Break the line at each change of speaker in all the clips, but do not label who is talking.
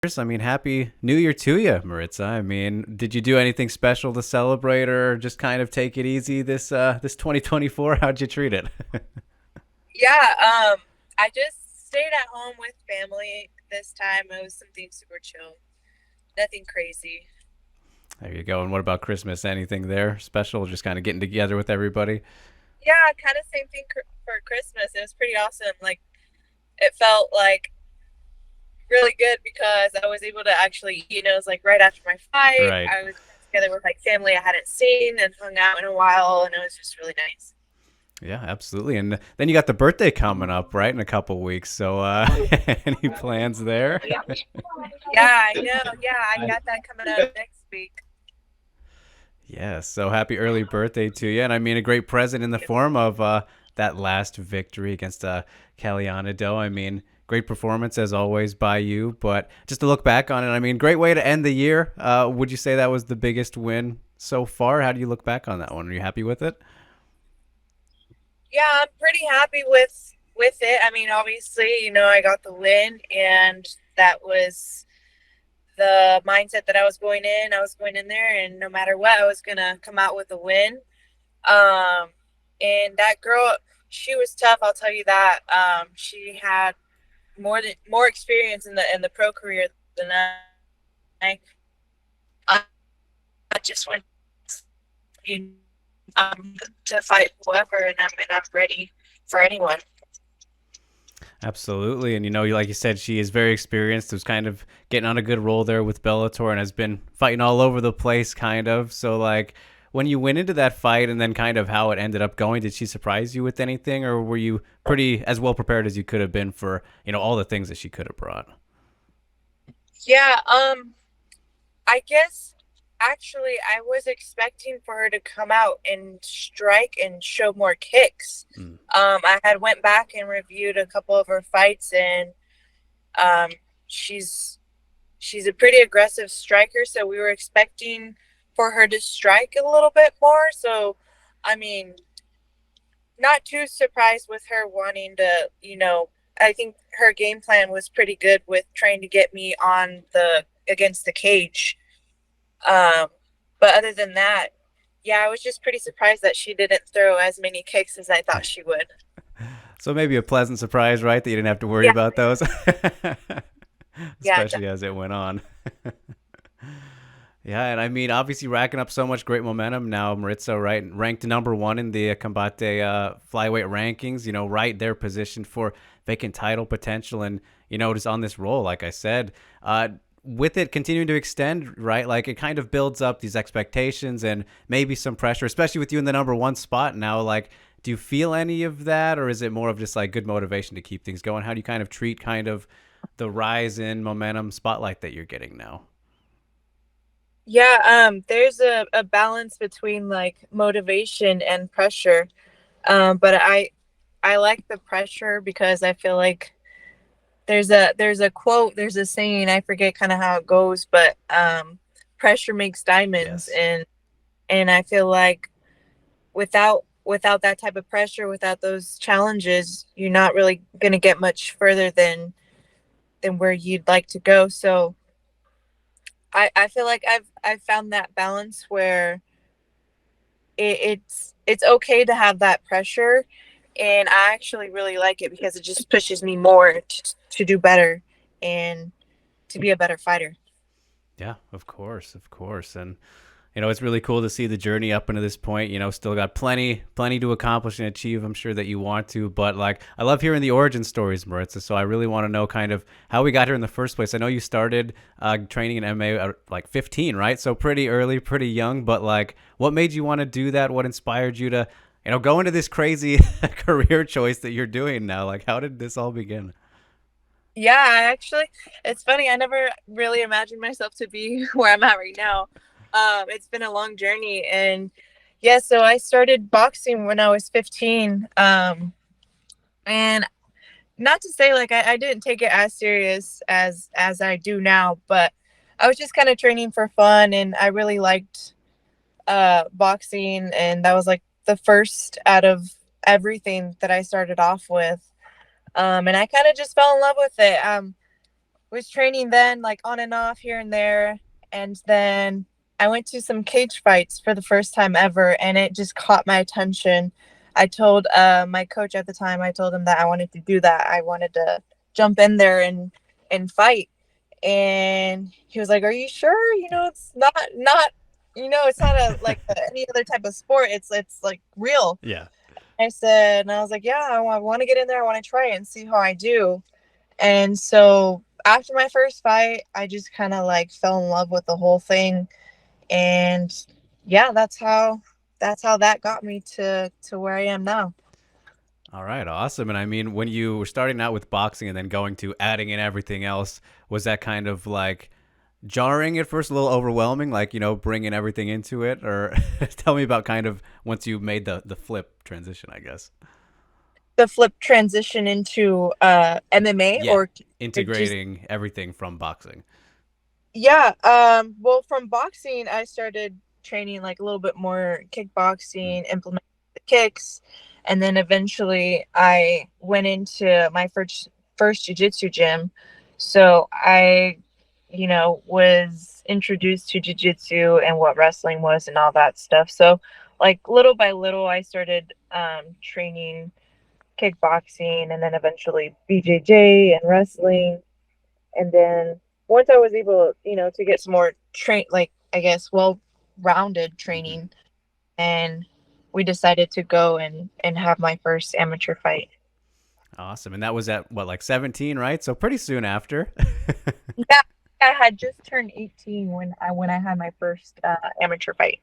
I mean, happy New Year to you, Maritza. I mean, did you do anything special to celebrate, or just kind of take it easy this 2024? How'd you treat it?
Yeah, I just stayed at home with family this time. It was something super chill, nothing crazy.
There you go. And what about Christmas? Anything there special? Just kind of getting together with everybody?
Yeah, kind of same thing for Christmas. It was pretty awesome. Like it felt like really good because I was able to actually eat. It was like right after my fight.
Right.
I was together with like family I hadn't seen and hung out in a while, and it was just really nice.
Yeah, absolutely. And then you got the birthday coming up, right, in a couple weeks. So, any plans there?
Yeah, I know. Yeah, I got that coming up next week.
Yeah, so happy early birthday to you. And I mean, a great present in the form of that last victory against Kallionidou. I mean, great performance as always by you. But just to look back on it, I mean, great way to end the year. Would you say that was the biggest win so far? How do you look back on that one? Are you happy with it?
Yeah, I'm pretty happy with it. I mean, obviously, I got the win, and that was the mindset that I was going in. I was going in there, and no matter what, I was gonna come out with a win. Um, and that girl, she was tough. I'll tell you that. She had more experience in the pro career than I. I just went you to fight whoever, and I'm ready for anyone.
Absolutely. And, like you said, she is very experienced, was kind of getting on a good roll there with Bellator and has been fighting all over the place, kind of. So, like, when you went into that fight and then kind of how it ended up going, did she surprise you with anything, or were you pretty as well prepared as you could have been for, all the things that she could have brought?
Yeah, I guess actually I was expecting for her to come out and strike and show more kicks.
Mm.
I had went back and reviewed a couple of her fights, and um, she's she's a pretty aggressive striker, so we were expecting for her to strike a little bit more. So, I mean, not too surprised with her wanting to, I think her game plan was pretty good with trying to get me on the against the cage. Um, but other than that, yeah, I was just pretty surprised that she didn't throw as many kicks as I thought she would.
So maybe a pleasant surprise, right? That you didn't have to worry
Yeah,
about those,
yeah,
especially as it went on. Yeah, and I mean, obviously racking up so much great momentum now, Maritza, right? Ranked number one in the Combate flyweight rankings, right there positioned for vacant title potential and, just on this roll, like I said. With it continuing to extend, right? Like it kind of builds up these expectations and maybe some pressure, especially with you in the number one spot now. Like, do you feel any of that, or is it more of just like good motivation to keep things going? How do you kind of treat kind of the rise in momentum spotlight that you're getting now?
yeah. There's a balance between like motivation and pressure. But I like the pressure because I feel like there's a quote, there's a saying, I forget kind of how it goes, but pressure makes diamonds,
Yes.
and I feel like without that type of pressure, without those challenges, you're not really going to get much further than where you'd like to go. So I feel like I've found that balance where it's okay to have that pressure, and I actually really like it because it just pushes me more to do better and to be a better fighter.
Yeah, of course, of course. And it's really cool to see the journey up into this point. Still got plenty to accomplish and achieve. I'm sure that you want to, but like I love hearing the origin stories, Maritza. So I really want to know kind of how we got here in the first place. I know you started training in MMA at like 15, right? So pretty early, pretty young. But like, what made you want to do that? What inspired you to, go into this crazy career choice that you're doing now? Like, how did this all begin?
Yeah, it's funny. I never really imagined myself to be where I'm at right now. It's been a long journey, and yeah, so I started boxing when I was 15. And not to say like I didn't take it as serious as I do now, but I was just kind of training for fun, and I really liked boxing, and that was like the first out of everything that I started off with. And I kind of just fell in love with it. was training then, like on and off here and there. And then I went to some cage fights for the first time ever, and it just caught my attention. I told my coach at the time, I told him that I wanted to do that. I wanted to jump in there and fight. And he was like, "Are you sure? It's not it's not any other type of sport. It's like real."
Yeah.
I said, and I was like, "Yeah, I want to get in there. I want to try it and see how I do." And so after my first fight, I just kind of like fell in love with the whole thing. And yeah, that's how that got me to where I am now.
All right, awesome. And I mean, when you were starting out with boxing and then going to adding in everything else, was that kind of like jarring at first, a little overwhelming, like, bringing everything into it? Or tell me about kind of once you made the flip transition, I guess.
The flip transition into MMA
Yeah,
or just
integrating everything from boxing.
yeah, well, from boxing I started training like a little bit more
Mm.
kickboxing, implementing the kicks, and then eventually I went into my first jiu-jitsu gym. So I, was introduced to jiu-jitsu and what wrestling was and all that stuff. So like little by little I started training kickboxing and then eventually BJJ and wrestling. And then once I was able, to get some more like I guess well-rounded
Hmm.
training, and we decided to go and have my first amateur fight.
Awesome. And that was at what, like 17, right? So pretty soon after.
Yeah, I had just turned 18 when I had my first amateur fight.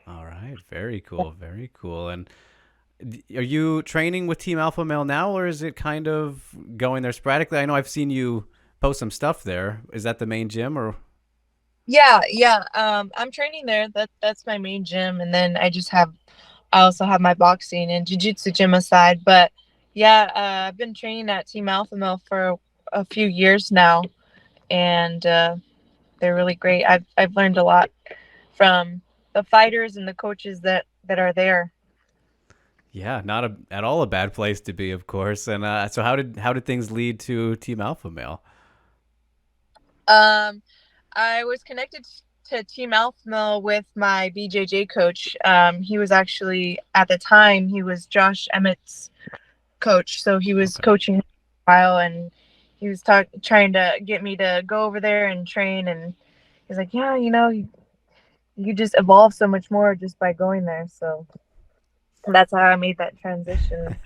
All right, very cool, very cool. And are you training with Team Alpha Male now, or is it kind of going there sporadically? I know I've seen you post some stuff there. Is that the main gym, or
Yeah, yeah. I'm training there. That's my main gym, and then I also have my boxing and jiu-jitsu gym aside. But yeah, I've been training at Team Alpha Male for a few years now, and they're really great. I've learned a lot from the fighters and the coaches that are there.
yeah, not at all a bad place to be, of course. And so how did things lead to Team Alpha Male?
Um, I was connected to Team Alpha Male with my BJJ coach. He was actually at the time he was Josh Emmett's coach, so he was
Okay.
coaching a while, and he was trying to get me to go over there and train. And he's like, "Yeah, you just evolve so much more just by going there." So that's how I made that transition.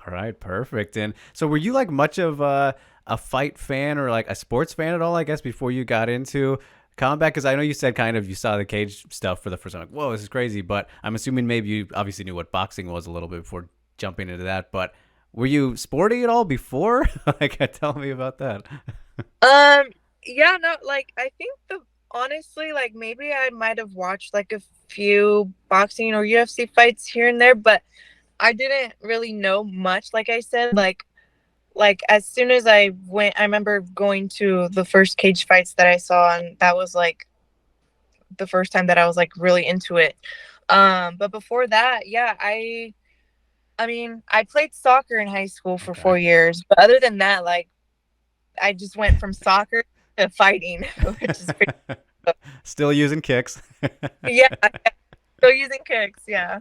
All right, perfect. And so, were you like much of a fight fan or like a sports fan at all? I guess before you got into combat, because I know you said kind of you saw the cage stuff for the first time, like, whoa, this is crazy. But I'm assuming maybe you obviously knew what boxing was a little bit before jumping into that. But were you sporty at all before? Like, tell me about that.
Um, yeah, no, like I think the honestly, like maybe I might have watched like a few boxing or UFC fights here and there, but I didn't really know much. Like I said, like as soon as I went, I remember going to the first cage fights that I saw, and that was like the first time that I was like really into it. But before that, yeah, I mean, I played soccer in high school for
Okay.
4 years, but other than that, like I just went from soccer to fighting, which is pretty.
Still using kicks.
Yeah, still using kicks. Yeah.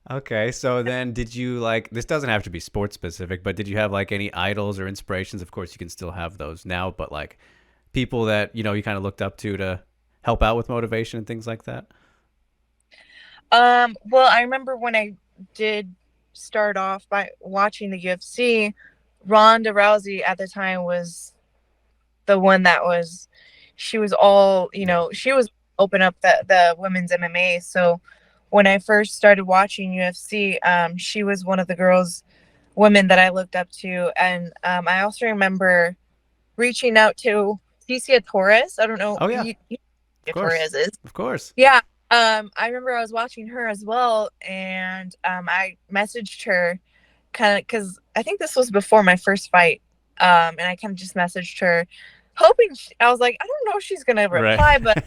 Okay, so then did you like this doesn't have to be sports specific, but did you have like any idols or inspirations? Of course, you can still have those now, but like people that, you kind of looked up to help out with motivation and things like that?
Well, I remember when I did start off by watching the UFC, Ronda Rousey at the time was the one that was, she was all,
Yeah.
she was open up the women's MMA. So when I first started watching UFC, she was one of the women that I looked up to. And I also remember reaching out to Ticia Torres. I don't know,
Oh yeah,
you
of
know who
course.
Torres is.
Of course.
Yeah. I remember I was watching her as well, and I messaged her kind of because I think this was before my first fight. And I kind of just messaged her, hoping I was like, I don't know if she's gonna
Right.
reply, but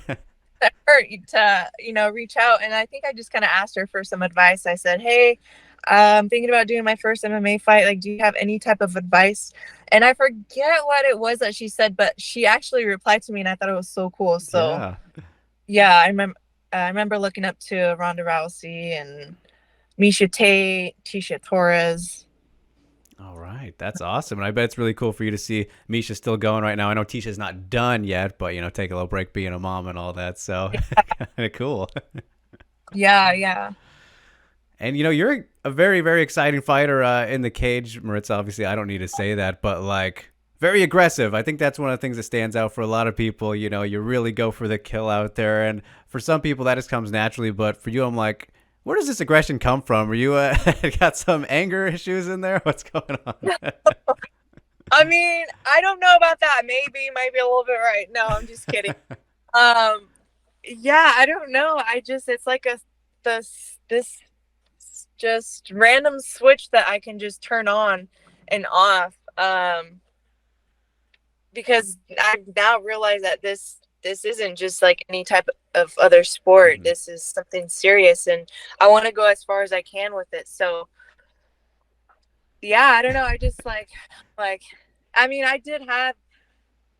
her to reach out. And I think I just kind of asked her for some advice. I said, hey, I'm thinking about doing my first MMA fight. Like, do you have any type of advice? And I forget what it was that she said, but she actually replied to me, and I thought it was so cool. So
Yeah.
yeah, I remember looking up to Ronda Rousey and Misha Tate, Tisha Torres.
All right, that's awesome, and I bet it's really cool for you to see Misha still going right now. I know Tisha's not done yet, but take a little break being a mom and all that, so kind of cool.
Yeah, yeah.
And you're a very, very exciting fighter in the cage, Maritza. Obviously, I don't need to say that, but like very aggressive. I think that's one of the things that stands out for a lot of people. You really go for the kill out there, and for some people that just comes naturally. But for you, I'm like, where does this aggression come from? Are you got some anger issues in there? What's going on?
I mean, I don't know about that. Maybe, might be a little bit right. No, I'm just kidding. Um, yeah, I don't know. It's like this just random switch that I can just turn on and off. Because I now realize that this isn't just like any type of other sport.
Mhm.
This is something serious, and I want to go as far as I can with it. So yeah, I don't know. I just like, I mean, I did have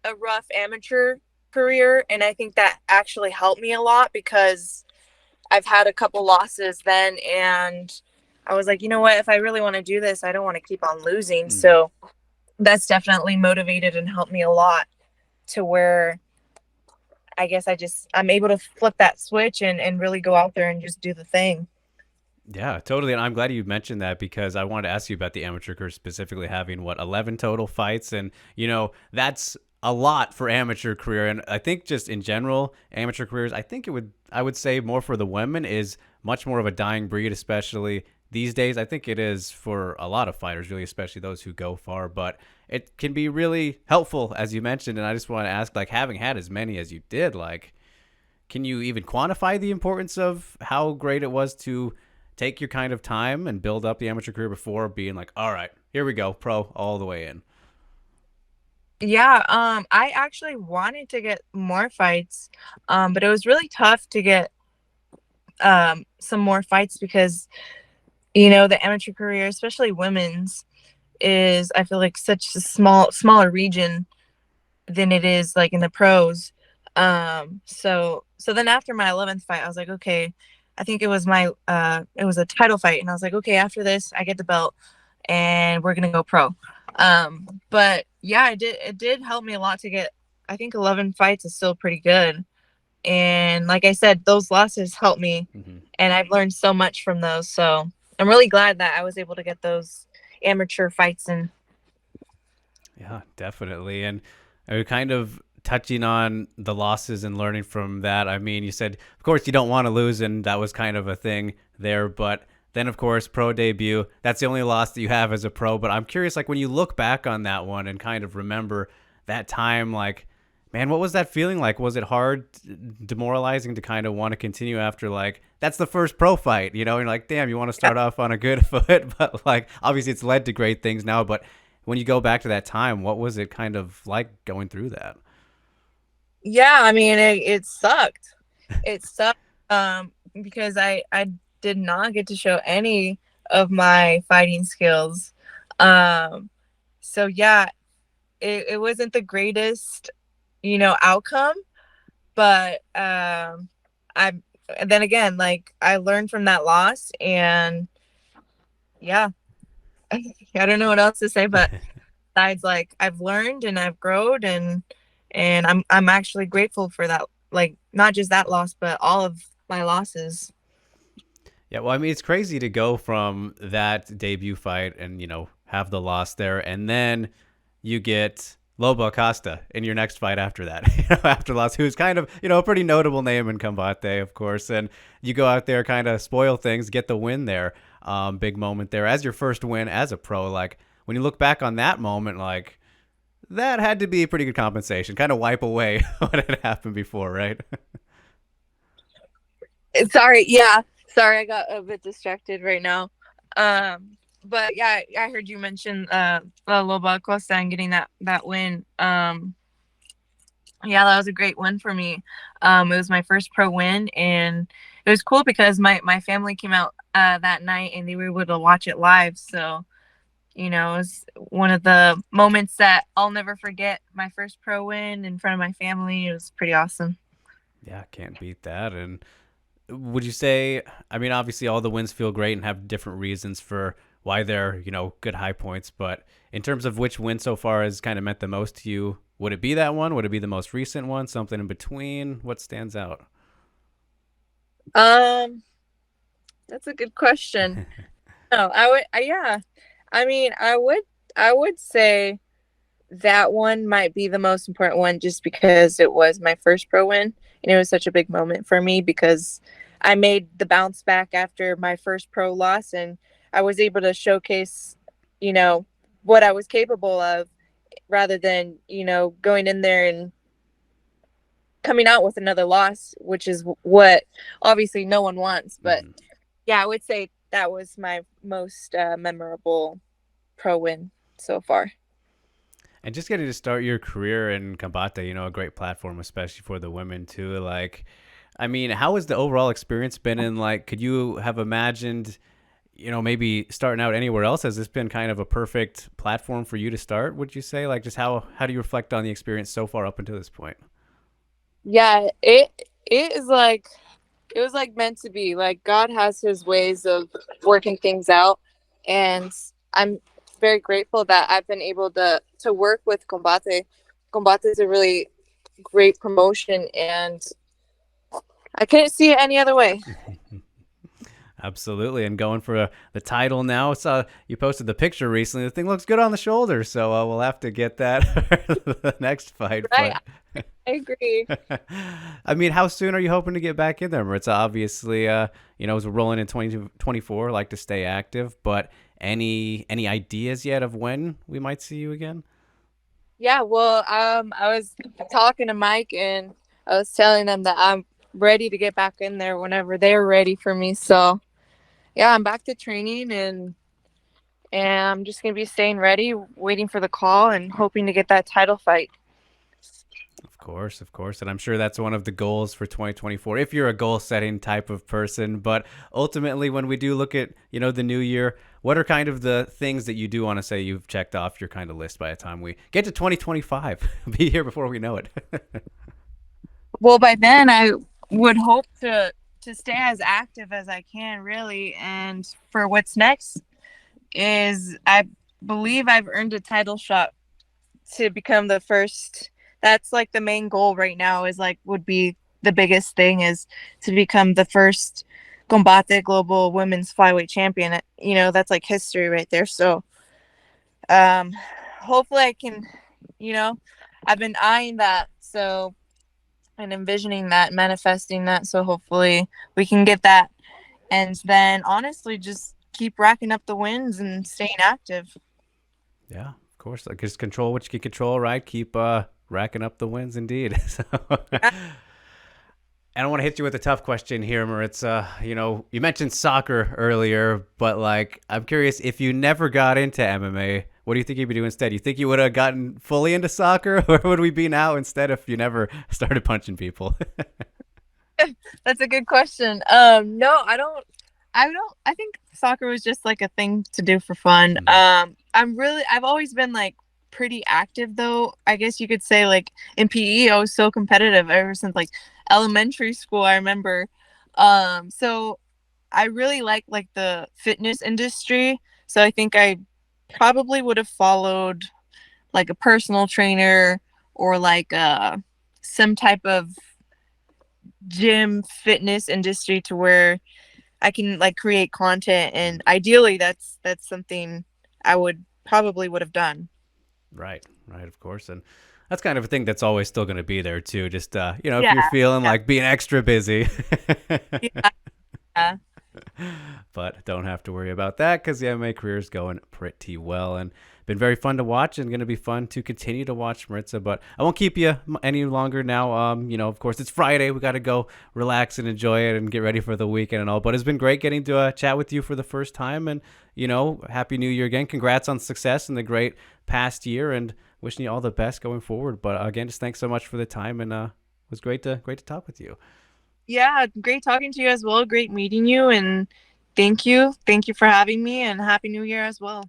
a rough amateur career, and I think that actually helped me a lot because I've had a couple losses then, and I was like, you know what? If I really want to do this, I don't want to keep on losing.
Mhm.
So that's definitely motivated and helped me a lot to where I guess I'm able to flip that switch and really go out there and just do the thing.
Yeah, totally. And I'm glad you mentioned that because I wanted to ask you about the amateur career specifically having 11 total fights. And, that's a lot for amateur career. And I think just in general, amateur careers, I would say more for the women is much more of a dying breed, especially these days. I think it is for a lot of fighters, really, especially those who go far. But it can be really helpful, as you mentioned. And I just want to ask, like, having had as many as you did, like, can you even quantify the importance of how great it was to take your kind of time and build up the amateur career before being like, all right, here we go, pro all the way in?
Yeah, I actually wanted to get more fights, but it was really tough to get some more fights because the amateur career, especially women's, is I feel like such a smaller region than it is like in the pros. So then after my 11th fight, I was like, okay, I think it was a title fight, and I was like, okay, after this, I get the belt, and we're gonna go pro. But yeah, it did help me a lot to get. I think 11 fights is still pretty good, and like I said, those losses helped me,
Mm-hmm.
and I've learned so much from those. So I'm really glad that I was able to get those amateur fights in.
Yeah, definitely. And kind of touching on the losses and learning from that. I mean, you said, of course, you don't want to lose, and that was kind of a thing there. But then, of course, pro debut, that's the only loss that you have as a pro. But I'm curious, like, when you look back on that one and kind of remember that time, like, man, what was that feeling like? Was it hard, demoralizing to kind of want to continue after, like, that's the first pro fight, and you're like, damn, you want to start off on a good foot, but like, obviously it's led to great things now. But when you go back to that time, what was it kind of like going through that?
Yeah, I mean, it sucked. It sucked because I did not get to show any of my fighting skills. Um, so yeah, it wasn't the greatest, outcome, but I then again, like I learned from that loss, and yeah, I don't know what else to say, but besides, like I've learned and I've grown, and I'm actually grateful for that. Like not just that loss, but all of my losses.
Yeah, well, I mean, it's crazy to go from that debut fight and, have the loss there, and then you get Lobo Acosta in your next fight after that, after loss, who's kind of, a pretty notable name in Combate, of course, and you go out there, kind of spoil things, get the win there, big moment there as your first win as a pro. Like, when you look back on that moment, like, that had to be pretty good compensation, kind of wipe away what had happened before, right?
Sorry, yeah, sorry, I got a bit distracted right now. But yeah, I heard you mention Loba Acosta and getting that win. Yeah, that was a great win for me. It was my first pro win, and it was cool because my family came out that night and they were able to watch it live. So, you know, it was one of the moments that I'll never forget. My first pro win in front of my family. It was pretty awesome.
Yeah, can't beat that. And would you say, I mean, obviously all the wins feel great and have different reasons for why they're, good high points, but in terms of which win so far has kind of meant the most to you, would it be that one? Would it be the most recent one? Something in between? What stands out?
Um, that's a good question. No, yeah. I mean, I would say that one might be the most important one just because it was my first pro win and it was such a big moment for me because I made the bounce back after my first pro loss and I was able to showcase, you know, what I was capable of rather than, going in there and coming out with another loss, which is what obviously no one wants. But
Mhm.
yeah, I would say that was my most memorable pro win so far.
And just getting to start your career in Combate, a great platform, especially for the women too. Like, I mean, how has the overall experience been? And like, could you have imagined, maybe starting out anywhere else? Has this been kind of a perfect platform for you to start? Would you say, like, just how do you reflect on the experience so far up until this point?
Yeah, it is like it was like meant to be. Like God has his ways of working things out and I'm very grateful that I've been able to work with Combate. Combate is a really great promotion and I couldn't see it any other way.
Absolutely, and going for the title now. Saw you posted the picture recently. The thing looks good on the shoulder, so we'll have to get that the next fight.
Right?
But
I agree.
I mean, how soon are you hoping to get back in there, Maritza? Obviously, as we're rolling in 2024, like to stay active. But any ideas yet of when we might see you again?
Yeah, well, I was talking to Mike and I was telling them that I'm ready to get back in there whenever they're ready for me. So yeah, I'm back to training and I'm just gonna be staying ready, waiting for the call and hoping to get that title fight.
Of course. And I'm sure that's one of the goals for 2024 if you're a goal setting type of person. But ultimately, when we do look at, the new year, what are kind of the things that you do want to say you've checked off your kind of list by the time we get to 2025? Be here before we know it.
Well, by then I would hope to stay as active as I can, really. And for what's next is I believe I've earned a title shot to become the first. That's like the main goal right now is like would be the biggest thing is to become the first Combate Global Women's Flyweight Champion. That's like history right there. So um hopefully I can, you know, I've been eyeing that. So and envisioning that, manifesting that. So hopefully we can get that. And then honestly, just keep racking up the wins and staying active.
Yeah, of course. Like just control what you can control, right? Keep racking up the wins, indeed. So, and I want to hit you with a tough question here, Maritza. You mentioned soccer earlier, but like, I'm curious if you never got into MMA, what do you think you'd be doing instead? You think you would have gotten fully into soccer, or would we be now instead if you never started punching people?
That's a good question. No, I don't. I don't. I think soccer was just like a thing to do for fun. I've always been like pretty active though. I guess you could say like in PE, I was so competitive ever since like elementary school. I remember. So I really like the fitness industry. So I think I probably would have followed like a personal trainer or like some type of gym fitness industry to where I can like create content and ideally that's something I would have done.
Right, of course. And that's kind of a thing that's always still going to be there too. Just, if
Yeah.
you're feeling like being extra busy.
Yeah. Yeah.
But don't have to worry about that because the MMA career is going pretty well and been very fun to watch and going to be fun to continue to watch, Maritza. But I won't keep you any longer now. Of course, it's Friday. We got to go relax and enjoy it and get ready for the weekend and all. But it's been great getting to chat with you for the first time. And, Happy New Year again. Congrats on success and the great past year. And wishing you all the best going forward. But again, just thanks so much for the time, and it was great to talk with you.
Yeah, great talking to you as well. Great meeting you, and thank you. Thank you for having me, and Happy New Year as well.